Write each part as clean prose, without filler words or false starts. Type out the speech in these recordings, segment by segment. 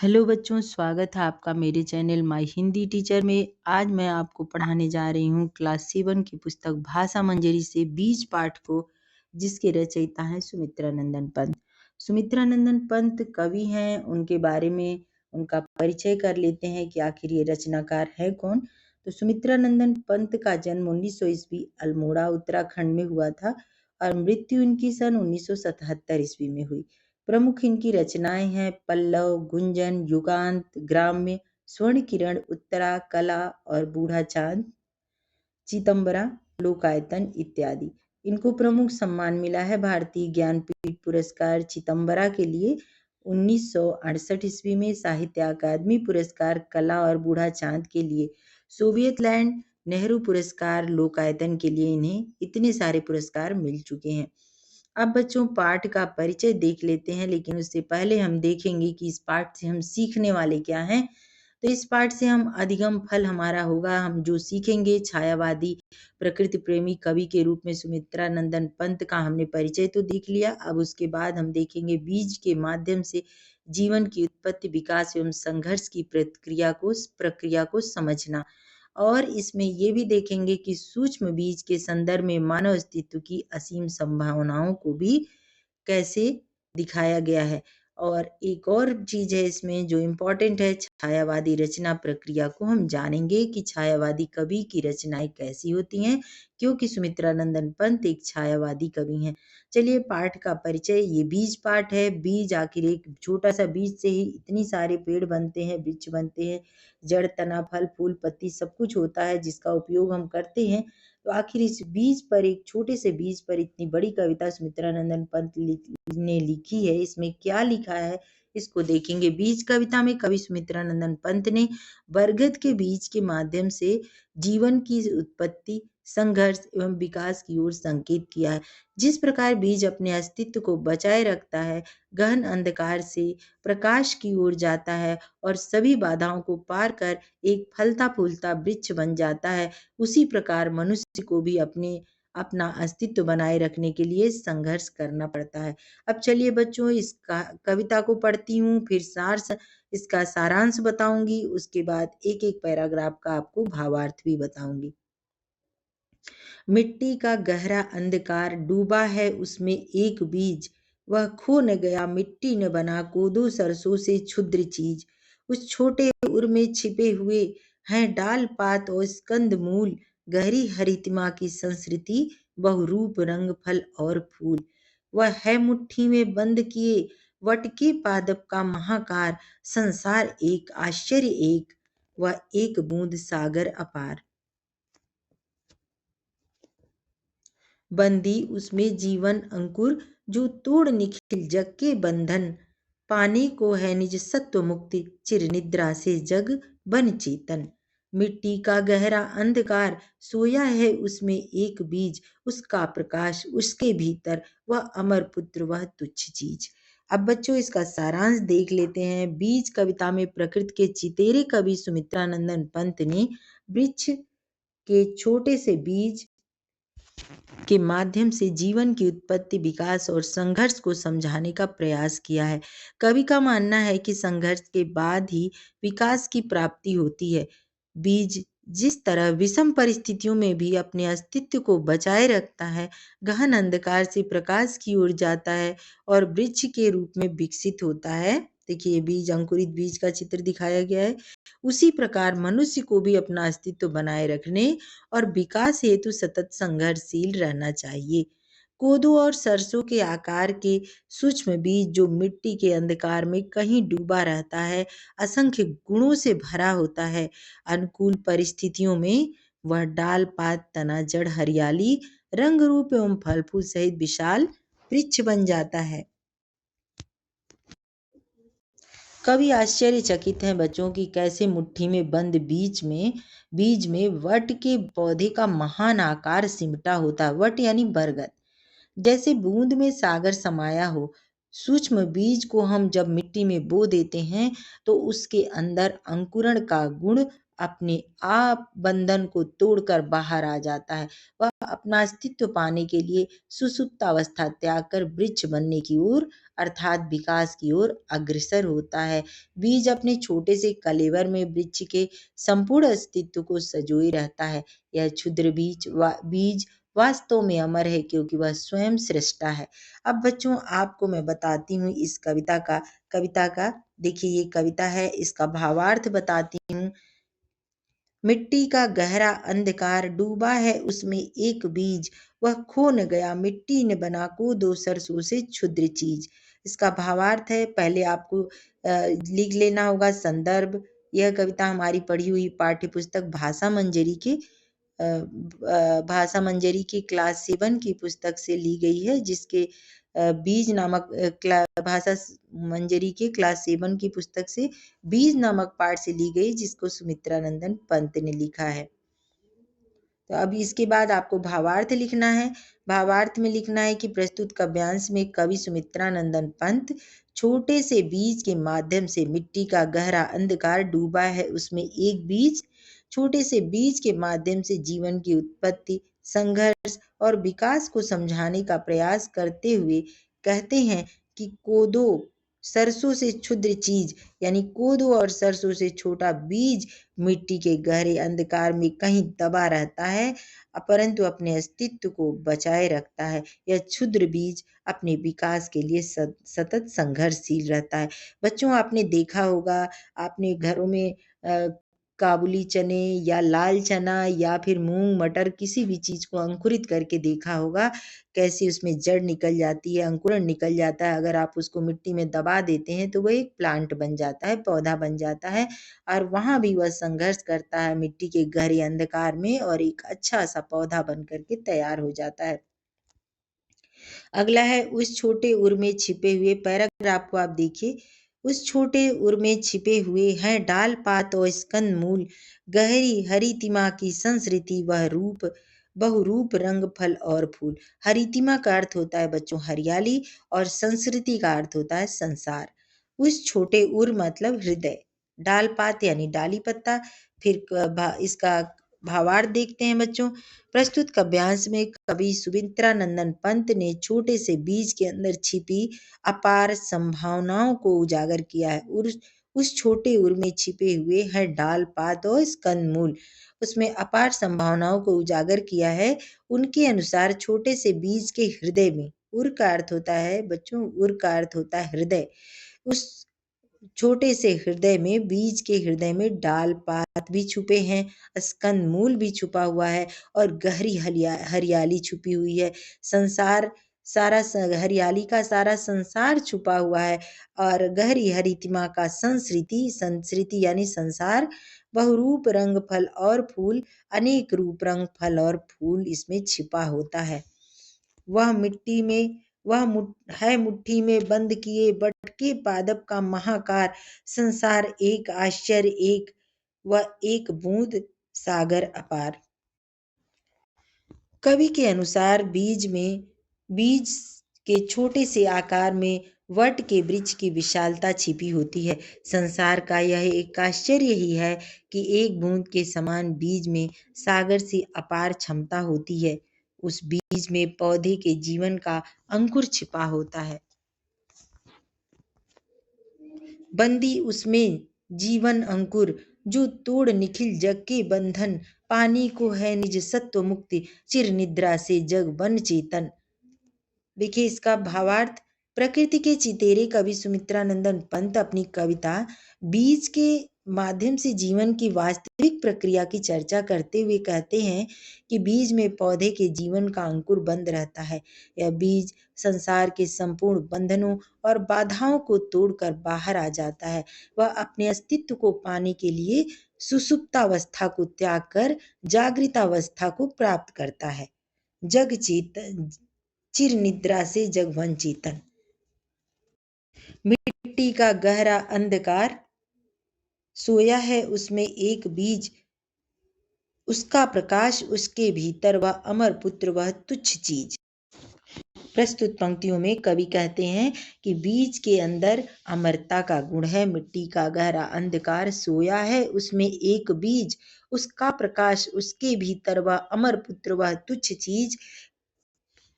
Hello बच्चों, स्वागत है आपका मेरे चैनल माय हिंदी टीचर में। आज मैं आपको पढ़ाने जा रही हूँ क्लास 7 की पुस्तक भाषा मंजरी से बीज पाठ को, जिसके रचयिता हैं सुमित्रा नंदन पंत। सुमित्रा नंदन पंत कवि हैं, उनके बारे में उनका परिचय कर लेते हैं कि आखिर ये रचनाकार है कौन। तो सुमित्रा नंदन पंत का जन्म 1900 ईस्वी अल्मोड़ा उत्तराखंड में हुआ था और मृत्यु इनकी सन 1977 ईस्वी में हुई। प्रमुख इनकी रचनाएं हैं पल्लव, गुंजन, युगांत, ग्राम्य, स्वर्ण किरण, उत्तरा, कला और बूढ़ा चांद, चितंबरा, लोकायतन इत्यादि। इनको प्रमुख सम्मान मिला है भारतीय ज्ञानपीठ पुरस्कार चितंबरा के लिए 1968 ईस्वी में, साहित्य अकादमी पुरस्कार कला और बूढ़ा चांद के लिए, सोवियत लैंड नेहरू पुरस्कार लोकायतन के लिए इन्हें इतने सारे पुरस्कार मिल चुके हैं। अब बच्चों पाठ का परिचय देख लेते हैं, लेकिन उससे पहले हम देखेंगे कि इस पाठ से हम सीखने वाले क्या हैं। तो इस पाठ से हम अधिगम फल हमारा होगा, हम जो सीखेंगे छायावादी प्रकृति प्रेमी कवि के रूप में सुमित्रा नंदन पंत का हमने परिचय तो देख लिया। अब उसके बाद हम देखेंगे बीज के माध्यम से जीवन की उत्पत्ति, विकास एवं संघर्ष की प्रक्रिया को समझना। और इसमें ये भी देखेंगे कि सूक्ष्म बीज के संदर्भ में मानव अस्तित्व की असीम संभावनाओं को भी कैसे दिखाया गया है। और एक और चीज है इसमें जो इम्पोर्टेंट है, छायावादी रचना प्रक्रिया को हम जानेंगे कि छायावादी कवि की रचनाएं कैसी होती हैं, क्योंकि सुमित्रा नंदन पंत एक छायावादी कवि हैं। चलिए पाठ का परिचय, ये बीज पाठ है। बीज आखिर एक छोटा सा बीज से ही इतनी सारे पेड़ बनते हैं, वृक्ष बनते हैं, जड़, तना, फल, फूल, पत्ती सब कुछ होता है जिसका उपयोग हम करते हैं। तो आखिर इस बीज पर, एक छोटे से बीज पर इतनी बड़ी कविता सुमित्रा नंदन पंत ने लिखी है। इसमें क्या लिखा है इसको देखेंगे। बीज कविता में कवि सुमित्रा नंदन पंत ने बरगद के बीज के माध्यम से जीवन की उत्पत्ति, संघर्ष एवं विकास की ओर संकेत किया है। जिस प्रकार बीज अपने अस्तित्व को बचाए रखता है, गहन अंधकार से प्रकाश की ओर जाता है और सभी बाधाओं को पार कर एक फलता फूलता वृक्ष बन जाता है, उसी प्रकार मनुष्य को भी अपना अस्तित्व बनाए रखने के लिए संघर्ष करना पड़ता है। अब चलिए बच्चों इस कविता को पढ़ती हूँ, फिर इसका सारांश बताऊंगी, उसके बाद एक एक पैराग्राफ का आपको भावार्थ भी बताऊंगी। मिट्टी का गहरा अंधकार डूबा है उसमें एक बीज, वह खो न गया मिट्टी न बना कोदो सरसों से क्षुद्र चीज। उस छोटे उर में छिपे हुए हैं डाल पात और स्कंद मूल, गहरी हरितिमा की संस्कृति, बहुरूप रंग फल और फूल। वह है मुट्ठी में बंद किए वट के पादप का महाकार, संसार एक आश्चर्य एक, वह एक बूंद सागर अपार। बंदी उसमें जीवन अंकुर जो तोड़ निखिल जग के बंधन, पाने को है निज सत्व मुक्ति चिर निद्रा से जग बन चेतन। मिट्टी का गहरा अंधकार सोया है उसमें एक बीज, उसका प्रकाश उसके भीतर, वह अमर पुत्र वह तुच्छ चीज। अब बच्चों इसका सारांश देख लेते हैं। बीज कविता में प्रकृति के चितेरे कवि सुमित्रा नंदन पंत ने वृक्ष के छोटे से बीज के माध्यम से जीवन की उत्पत्ति, विकास और संघर्ष को समझाने का प्रयास किया है। कवि का मानना है कि संघर्ष के बाद ही विकास की प्राप्ति होती है। बीज जिस तरह विषम परिस्थितियों में भी अपने अस्तित्व को बचाए रखता है, गहन अंधकार से प्रकाश की ओर जाता है और वृक्ष के रूप में विकसित होता है। देखिए बीज, अंकुरित बीज का चित्र दिखाया गया है। उसी प्रकार मनुष्य को भी अपना अस्तित्व बनाए रखने और विकास हेतु सतत संघर्षशील रहना चाहिए। कोदो और सरसों के आकार के सूक्ष्म बीज जो मिट्टी के अंधकार में कहीं डूबा रहता है, असंख्य गुणों से भरा होता है। अनुकूल परिस्थितियों में वह डाल, पात, तना, जड़, हरियाली, रंग रूप एवं फल फूल सहित विशाल वृक्ष बन जाता है। कवि आश्चर्यचकित हैं बच्चों की कैसे मुट्ठी में बंद बीज में वट के पौधे का महान आकार सिमटा होता है। वट यानी बरगद, जैसे बूंद में सागर समाया हो। सूक्ष्म बीज को हम जब मिट्टी में बो देते हैं तो उसके अंदर अंकुरण का गुण अपने आप बंधन को तोड़कर बाहर आ जाता है। वह अपना अस्तित्व पाने के लिए सुषुप्तावस्था त्याग कर वृक्ष बनने की ओर अर्थात विकास की ओर अग्रसर होता है। बीज अपने छोटे से कलेवर में वृक्ष के संपूर्ण अस्तित्व को संजोए रहता है। यह क्षुद्र बीज वास्तव में अमर है क्योंकि वह स्वयं सृष्टा है। अब बच्चों आपको मैं बताती हूँ इस कविता का देखिए ये कविता है, इसका भावार्थ बताती हूँ। मिट्टी का गहरा अंधकार डूबा है उसमें एक बीज, वह खो न गया मिट्टी ने बना को दो सरसों से क्षुद्र चीज। इसका भावार्थ है, पहले आपको लिख लेना होगा संदर्भ। यह कविता हमारी पढ़ी हुई पाठ्य पुस्तक भाषा मंजरी की क्लास 7 की पुस्तक से ली गई है, जिसके बीज नामक भाषा मंजरी के क्लास 7 की पुस्तक से बीज नामक पाठ से ली गई, जिसको सुमित्रा नंदन पंत ने लिखा है। तो अब इसके बाद आपको भावार्थ लिखना है। भावार्थ में लिखना है कि प्रस्तुत काव्यांश में कवि सुमित्रा नंदन पंत छोटे से बीज के माध्यम से मिट्टी का गहरा अंधकार डूबा है उसमें एक बीज, छोटे से बीज के माध्यम से जीवन की उत्पत्ति, संघर्ष और विकास को समझाने का प्रयास करते हुए कहते हैं कि कोदो सरसों से क्षुद्र चीज, यानी कोदो और सरसों से छोटा बीज मिट्टी के गहरे अंधकार में कहीं दबा रहता है, परंतु अपने अस्तित्व को बचाए रखता है। यह क्षुद्र बीज अपने विकास के लिए सतत संघर्षशील रहता है। बच्चों आपने देखा होगा, आपने घरों में काबुली चने या लाल चना या फिर मूंग मटर किसी भी चीज को अंकुरित करके देखा होगा, कैसे उसमें जड़ निकल जाती है, अंकुरण निकल जाता है। अगर आप उसको मिट्टी में दबा देते हैं तो वह एक प्लांट बन जाता है, पौधा बन जाता है, और वहां भी वह संघर्ष करता है मिट्टी के गहरे अंधकार में और एक अच्छा सा पौधा बन करके तैयार हो जाता है। अगला है उस छोटे उर में छिपे हुए, पैराग्राफ को आप देखिए। उस छोटे उर में छिपे हुए हैं डाल पात और स्कंद मूल, गहरी हरितिमा की संस्कृति वह रूप बहुरूप रंग फल और फूल। हरितिमा का अर्थ होता है बच्चों हरियाली और संस्कृति का अर्थ होता है संसार। उस छोटे उर मतलब हृदय, डाल पात यानी डाली पत्ता। फिर इसका भावार्थ देखते हैं बच्चों। प्रस्तुत काव्यांश में कवि सुमित्रा नंदन पंत ने छोटे से बीज के अंदर छिपी अपार संभावनाओं को उजागर किया है। उस छोटे उर में छिपे हुए हैं डाल पात और स्कंद मूल, उसमें अपार संभावनाओं को उजागर किया है। उनके अनुसार छोटे से बीज के हृदय में, उर का अर्थ होता है बच्चों, उर का अर्थ होता है हृदय। उस छोटे से हृदय में, बीज के हृदय में डाल पात भी छुपे हैं, स्कंद मूल भी छुपा हुआ है और गहरी हरियाली छुपी हुई है। संसार सारा हरियाली का सारा संसार छुपा हुआ है और गहरी हरितिमा का संस्कृति यानी संसार, बहुरूप रंग फल और फूल, अनेक रूप रंग फल और फूल इसमें छिपा होता है। वह मिट्टी में है मुट्ठी में बंद किए बटके पादप का महाकार, संसार एक आश्चर्य एक व एक बूंद सागर अपार। कवि के अनुसार बीज के छोटे से आकार में वट के वृक्ष की विशालता छिपी होती है। संसार का यह एक आश्चर्य ही है कि एक बूंद के समान बीज में सागर से अपार क्षमता होती है। उस बीज में पौधे के जीवन का अंकुर छिपा होता है। बंदी उसमें जीवन अंकुर, जो तोड़ निखिल जग के बंधन, पानी को है निज सत्व मुक्ति, चिर निद्रा से जग बन चेतन। देखिए इसका भावार्थ। प्रकृति के चितेरे कवि सुमित्रा नंदन पंत अपनी कविता बीज के माध्यम से जीवन की वास्तविक प्रक्रिया की चर्चा करते हुए कहते हैं कि बीज में पौधे के जीवन का अंकुर बंद रहता है। यह बीज संसार के संपूर्ण बंधनों और बाधाओं को तोड़कर बाहर आ जाता है। वह अपने अस्तित्व को पाने के लिए सुसुप्तावस्था को त्याग कर जागृतावस्था को प्राप्त करता है। जग चेतन, चिर निद्रा से जगवन चेतन। मिट्टी का गहरा अंधकार सोया है उसमें एक बीज, उसका प्रकाश उसके भीतर, वह अमर पुत्र वह तुच्छ चीज। प्रस्तुत पंक्तियों में कवि कहते हैं कि बीज के अंदर अमरता का गुण है, मिट्टी का गहरा अंधकार सोया है, उसमें एक बीज, उसका प्रकाश, उसके भीतर वह अमर पुत्र, वह तुच्छ चीज।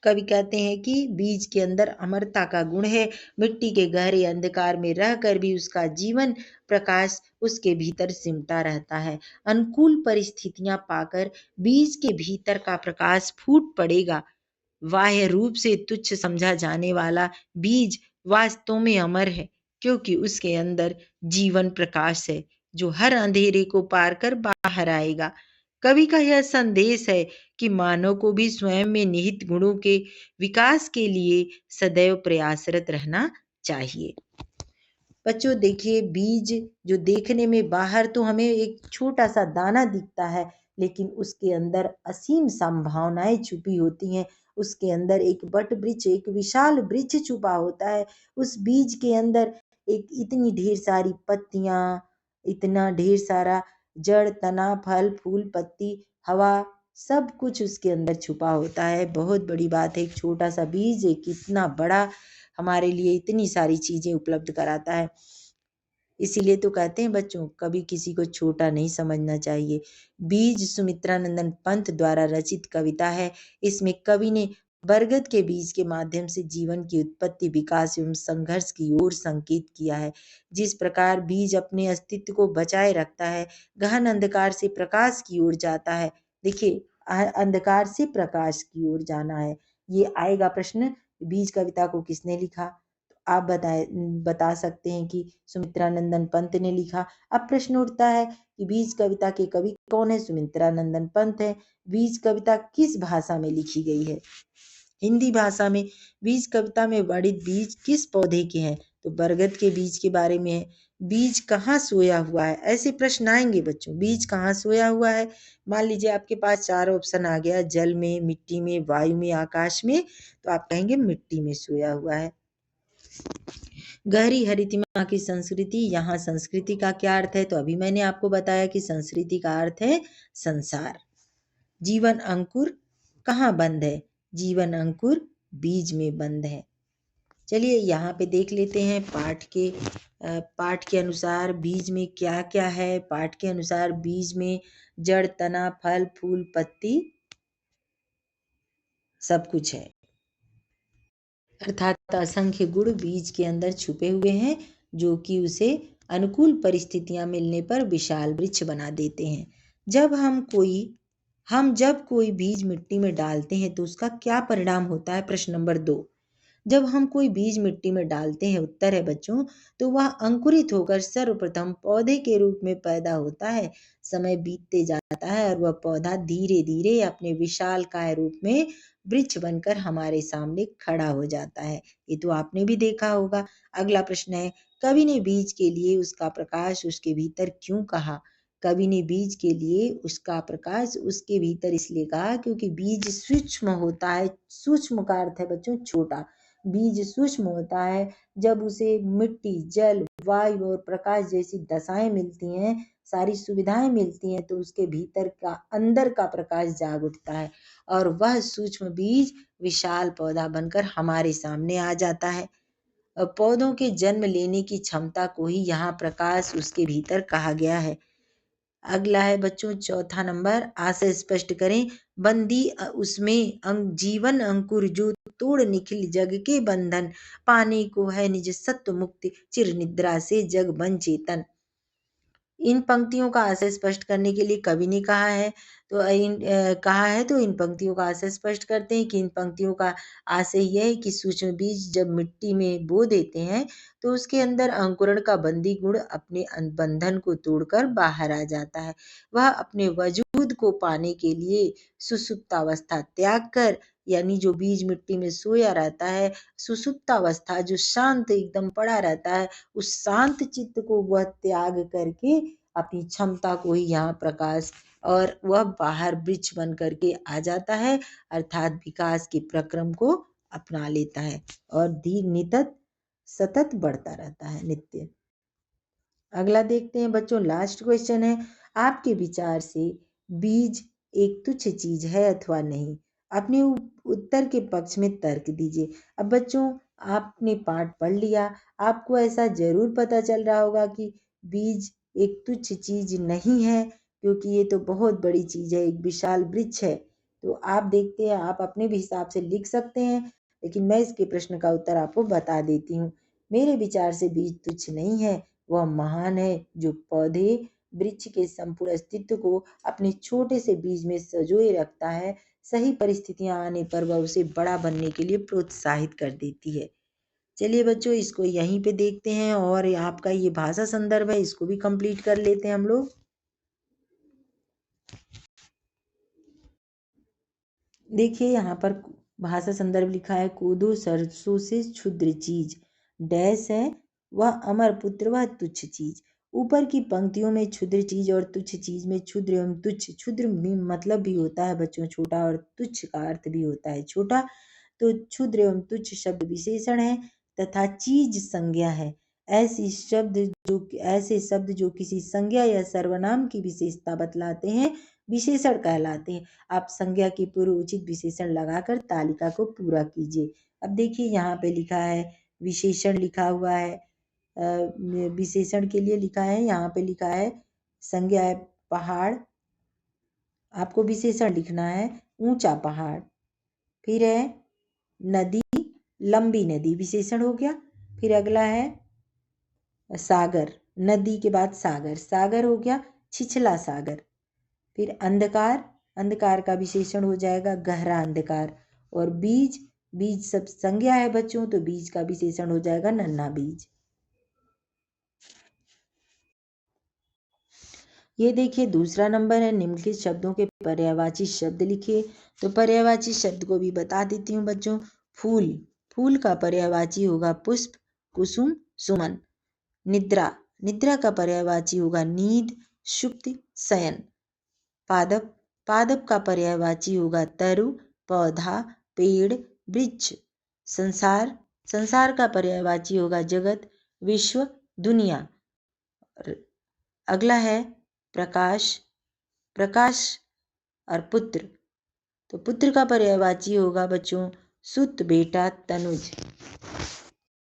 कवि कहते हैं कि बीज के अंदर अमरता का गुण है, मिट्टी के गहरे अंधकार में रहकर भी उसका जीवन प्रकाश उसके भीतर सिमटा रहता है। अनुकूल परिस्थितियां पाकर बीज के भीतर का प्रकाश फूट पड़ेगा। बाह्य रूप से तुच्छ समझा जाने वाला बीज वास्तव में अमर है, क्योंकि उसके अंदर जीवन प्रकाश है जो हर अंधेरे को पार कर बाहर आएगा। कवि का यह संदेश है कि मानव को भी स्वयं में निहित गुणों के विकास के लिए सदैव प्रयासरत रहना चाहिए। बच्चों देखिए, बीज जो देखने में बाहर तो हमें एक छोटा सा दाना दिखता है, लेकिन उसके अंदर असीम संभावनाएं छुपी होती हैं। उसके अंदर एक बट वृक्ष, एक विशाल वृक्ष छुपा होता है। उस बीज के अंदर एक इतनी ढेर सारी पत्तियां, इतना ढेर सारा जड़, तना, फल, फूल, पत्ती, हवा, सब कुछ उसके अंदर छुपा होता है। बहुत बड़ी बात है, एक छोटा सा बीज एक इतना बड़ा हमारे लिए इतनी सारी चीजें उपलब्ध कराता है। इसीलिए तो कहते हैं बच्चों, कभी किसी को छोटा नहीं समझना चाहिए। बीज सुमित्रानंदन पंत द्वारा रचित कविता है। इसमें कवि ने बरगद के बीज के माध्यम से जीवन की उत्पत्ति, विकास एवं संघर्ष की ओर संकेत किया है। जिस प्रकार बीज अपने अस्तित्व को बचाए रखता है, गहन अंधकार से प्रकाश की ओर जाता है। देखिए, अंधकार से प्रकाश की ओर जाना है, ये आएगा प्रश्न। बीज कविता को किसने लिखा? आप बता सकते हैं कि सुमित्रानंदन पंत ने लिखा। अब प्रश्न उठता है कि बीज कविता के कवि कौन है? सुमित्रानंदन पंत है। बीज कविता किस भाषा में लिखी गई है? हिंदी भाषा में। बीज कविता में वर्णित बीज किस पौधे के हैं? तो बरगद के बीज के बारे में है। बीज कहाँ सोया हुआ है? ऐसे प्रश्न आएंगे बच्चों, बीज कहाँ सोया हुआ है? मान लीजिए आपके पास 4 ऑप्शन आ गया, जल में, मिट्टी में, वायु में, आकाश में, तो आप कहेंगे मिट्टी में सोया हुआ है। गहरी हरितिमा की संस्कृति, यहाँ संस्कृति का क्या अर्थ है? तो अभी मैंने आपको बताया कि संस्कृति का अर्थ है संसार। जीवन अंकुर कहाँ बंद है? जीवन अंकुर बीज में बंद है। चलिए यहाँ पे देख लेते हैं पाठ के अनुसार बीज में क्या क्या है। पाठ के अनुसार बीज में जड़, तना, फल, फूल, पत्ती सब कुछ है, अर्थात असंख्य गुण बीज के अंदर छुपे हुए हैं, जो कि उसे अनुकूल परिस्थितियां मिलने पर विशाल वृक्ष बना देते हैं। जब कोई बीज मिट्टी में डालते हैं तो उसका क्या परिणाम होता है? प्रश्न नंबर 2। जब हम कोई बीज मिट्टी में डालते हैं, उत्तर है बच्चों, तो वह अंकुरित होकर सर्वप्रथम पौधे के रूप में पैदा होता है। समय बीतते जाता है और वह पौधा धीरे धीरे अपने विशालकाय रूप में वृक्ष बनकर हमारे सामने खड़ा हो जाता है। ये तो आपने भी देखा होगा। अगला प्रश्न है, कवि ने बीज के लिए उसका प्रकाश उसके भीतर क्यों कहा? कवि ने बीज के लिए उसका प्रकाश उसके भीतर इसलिए कहा क्योंकि बीज सूक्ष्म होता है। सूक्ष्म का अर्थ है बच्चों छोटा। बीज सूक्ष्म होता है। जब उसे मिट्टी, जल, वायु और प्रकाश जैसी दशाएं मिलती हैं, सारी सुविधाएं मिलती हैं, तो उसके भीतर का, अंदर का प्रकाश जाग उठता है और वह सूक्ष्म बीज विशाल पौधा बनकर हमारे सामने आ जाता है। पौधों के जन्म लेने की क्षमता को ही यहाँ प्रकाश उसके भीतर कहा गया है। अगला है बच्चों चौथा नंबर, आशय स्पष्ट करें। बंदी उसमें जीवन अंकुर जो तोड़ निखिल जग के बंधन, पाने को है निज सत्व मुक्ति, चिर निद्रा से जग बन चेतन। इन पंक्तियों का आशय स्पष्ट करने के लिए कवि ने कहा है तो इन पंक्तियों का आशय स्पष्ट करते हैं कि इन पंक्तियों का आशय यह है कि सूक्ष्म बीज जब मिट्टी में बो देते हैं तो उसके अंदर अंकुरण का बंदी गुण अपने बंधन को तोड़कर बाहर आ जाता है। वह अपने वजूद को पाने के लिए सुसुप्तावस्था त्याग कर, यानी जो बीज मिट्टी में सोया रहता है, सुसुप्तावस्था जो शांत एकदम पड़ा रहता है, उस शांत चित्त को वह त्याग करके अपनी क्षमता को ही यहाँ प्रकाश, और वह बाहर वृक्ष बन करके आ जाता है, अर्थात विकास के प्रक्रम को अपना लेता है और धीर नितत सतत बढ़ता रहता है नित्य। अगला देखते हैं बच्चों, लास्ट क्वेश्चन है, आपके विचार से बीज एक तुच्छ चीज है अथवा नहीं? अपने उत्तर के पक्ष में तर्क दीजिए। अब बच्चों, आपने पाठ पढ़ लिया, आपको ऐसा जरूर पता चल रहा होगा कि बीज एक तुच्छ चीज नहीं है, क्योंकि ये तो बहुत बड़ी चीज है, एक विशाल वृक्ष है। तो आप देखते हैं, आप अपने भी हिसाब से लिख सकते हैं, लेकिन मैं इसके प्रश्न का उत्तर आपको बता देती हूँ। मेरे विचार से बीज तुच्छ नहीं है, वह महान है, जो पौधे वृक्ष के संपूर्ण अस्तित्व को अपने छोटे से बीज में संजोए रखता है। सही परिस्थितियां आने पर वह उसे बड़ा बनने के लिए प्रोत्साहित कर देती है। चलिए बच्चों, इसको यहीं पे देखते हैं, और आपका ये भाषा संदर्भ है, इसको भी कंप्लीट कर लेते हैं हम लोग। देखिए यहाँ पर भाषा संदर्भ लिखा है, कूदो सरसों से क्षुद्र चीज, डैश है वह अमर पुत्र वह तुच्छ चीज। ऊपर की पंक्तियों में क्षुद्र चीज और तुच्छ चीज में क्षुद्र एवं तुच्छ, क्षुद्र मतलब भी होता है बच्चों छोटा, और तुच्छ का अर्थ भी होता है छोटा। तो क्षुद्र एवं तुच्छ शब्द विशेषण है तथा चीज संज्ञा है। ऐसे शब्द जो किसी संज्ञा या सर्वनाम की विशेषता बतलाते हैं विशेषण कहलाते हैं। आप संज्ञा के पूर्व उचित विशेषण लगाकर तालिका को पूरा कीजिए। अब देखिए यहाँ पे लिखा है, विशेषण लिखा हुआ है, विशेषण के लिए लिखा है, यहाँ पे लिखा है संज्ञा है पहाड़, आपको विशेषण लिखना है ऊंचा पहाड़। फिर है नदी, लंबी नदी, विशेषण हो गया। फिर अगला है सागर, नदी के बाद सागर, सागर हो गया छिछला सागर। फिर अंधकार, अंधकार का विशेषण हो जाएगा गहरा अंधकार। और बीज, बीज सब संज्ञा है बच्चों, तो बीज का विशेषण हो जाएगा नन्हा बीज। ये देखिए दूसरा नंबर है, निम्नलिखित शब्दों के पर्यायवाची शब्द लिखिए। तो पर्यायवाची शब्द को भी बता देती हूँ बच्चों। फूल, फूल का पर्यायवाची होगा पुष्प, कुसुम, सुमन। निद्रा, निद्रा का पर्यायवाची होगा नींद, सुप्ति, शयन। पादप, पादप का पर्यायवाची होगा तरु, पौधा, पेड़, वृक्ष। संसार, संसार का पर्यायवाची होगा जगत, विश्व, दुनिया। अगला है प्रकाश, प्रकाश और पुत्र, तो पुत्र का पर्यायवाची होगा बच्चों सुत, बेटा, तनुज।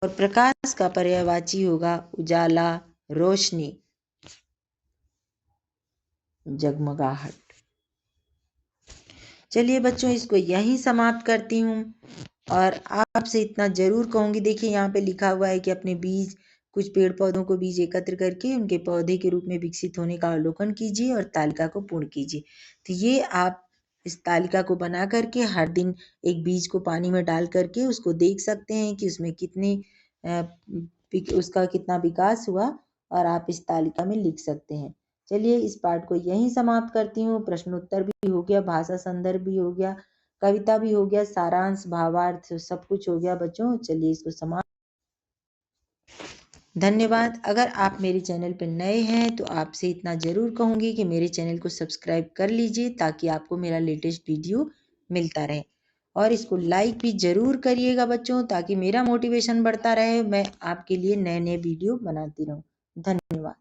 और प्रकाश का पर्यायवाची होगा उजाला, रोशनी, जगमगाहट। चलिए बच्चों, इसको यहीं समाप्त करती हूँ, और आपसे इतना जरूर कहूंगी, देखिए यहाँ पे लिखा हुआ है कि अपने बीज, कुछ पेड़ पौधों को बीज एकत्र करके उनके पौधे के रूप में विकसित होने का अवलोकन कीजिए और तालिका को पूर्ण कीजिए। तो ये आप इस तालिका को बना करके हर दिन एक बीज को पानी में डाल करके उसको देख सकते हैं कि उसमें उसका कितना विकास हुआ, और आप इस तालिका में लिख सकते हैं। चलिए इस पाठ को यहीं समाप्त करती हूँ। प्रश्नोत्तर भी हो गया, भाषा संदर्भ भी हो गया, कविता भी हो गया, सारांश, भावार्थ सब कुछ हो गया बच्चों। चलिए इसको समाप्त। धन्यवाद। अगर आप मेरे चैनल पर नए हैं तो आपसे इतना जरूर कहूंगी कि मेरे चैनल को सब्सक्राइब कर लीजिए, ताकि आपको मेरा लेटेस्ट वीडियो मिलता रहे। और इसको लाइक भी जरूर करिएगा बच्चों, ताकि मेरा मोटिवेशन बढ़ता रहे, मैं आपके लिए नए नए वीडियो बनाती रहूं। धन्यवाद।